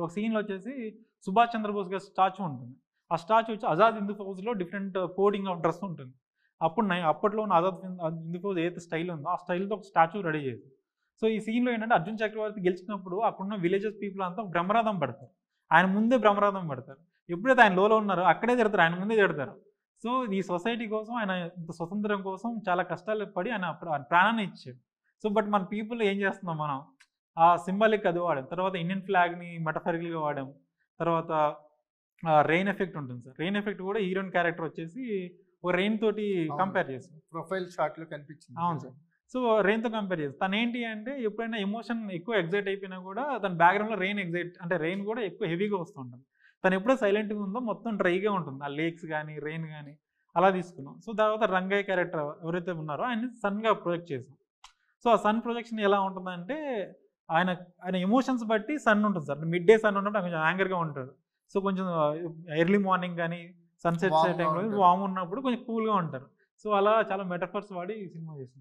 ఒక సీన్లో వచ్చేసి సుభాష్ చంద్రబోస్ గారి స్టాచ్యూ ఉంటుంది. ఆ స్టాచ్యూ వచ్చి ఆజాద్ హింద్ ఫౌజ్లో డిఫరెంట్ కోడింగ్ ఆఫ్ డ్రెస్ ఉంటుంది. అప్పట్లో ఉన్న హింద్ ఫౌజ్ ఏదైతే స్టైల్ ఉందో ఆ స్టైల్తో ఒక స్టాచ్యూ రెడీ చేసి, సో ఈ సీన్లో ఏంటంటే అర్జున్ చక్రవర్తి గెలిచినప్పుడు అక్కడున్న విలేజెస్ పీపుల్ అంతా బ్రహ్మరథం పడతారు. ఆయన ముందే బ్రహ్మరథం పడతారు. ఎప్పుడైతే ఆయన లోలో ఉన్నారో అక్కడే తిడతారు, ఆయన ముందే తిడతారు. సో ఈ సొసైటీ కోసం ఆయన ఇంత స్వతంత్రం కోసం చాలా కష్టాలు పడి ఆయన అప్పుడు ఆయన ప్రాణాన్ని ఇచ్చాడు. సో బట్ మన పీపుల్ ఏం చేస్తున్నాం మనం, ఆ సింబాలిక్ అది వాడాం. తర్వాత ఇండియన్ ఫ్లాగ్ని మెటఫరికల్గా వాడాం. తర్వాత రెయిన్ ఎఫెక్ట్ ఉంటుంది సార్. రెయిన్ ఎఫెక్ట్ కూడా హీరోయిన్ క్యారెక్టర్ వచ్చేసి ఒక రెయిన్ తోటి కంపేర్ చేస్తాం. ప్రొఫైల్ షాట్లో కనిపించింది. అవును సార్. సో రెయిన్తో కంపేర్ చేస్తాం. తను ఏంటి అంటే ఎప్పుడైనా ఎమోషన్ ఎక్కువ ఎగ్జైట్ అయిపోయినా కూడా తన బ్యాక్గ్రౌండ్లో రెయిన్ ఎగ్జైట్ అంటే రెయిన్ కూడా ఎక్కువ హెవీగా వస్తుంటుంది. తను ఎప్పుడో సైలెంట్గా ఉందో మొత్తం డ్రైగా ఉంటుంది. ఆ లేక్స్ కానీ రెయిన్ కానీ అలా తీసుకున్నాం. సో తర్వాత రంగయ్య క్యారెక్టర్ ఎవరైతే ఉన్నారో ఆయన్ని సన్గా ప్రొజెక్ట్ చేసాం. సో ఆ సన్ ప్రొజెక్షన్ ఎలా ఉంటుందంటే ఆయన ఆయన ఎమోషన్స్ బట్టి సన్ ఉంటుంది సార్. మిడ్ డే సన్ ఉన్నప్పుడు కొంచెం యాంగర్గా ఉంటాడు. సో కొంచెం ఎర్లీ మార్నింగ్ కానీ సన్సెట్ టైంలో వామ్ ఉన్నప్పుడు కొంచెం కూల్గా ఉంటారు. సో అలా చాలా మెటఫర్స్ వాడి ఈ సినిమా చేసాం.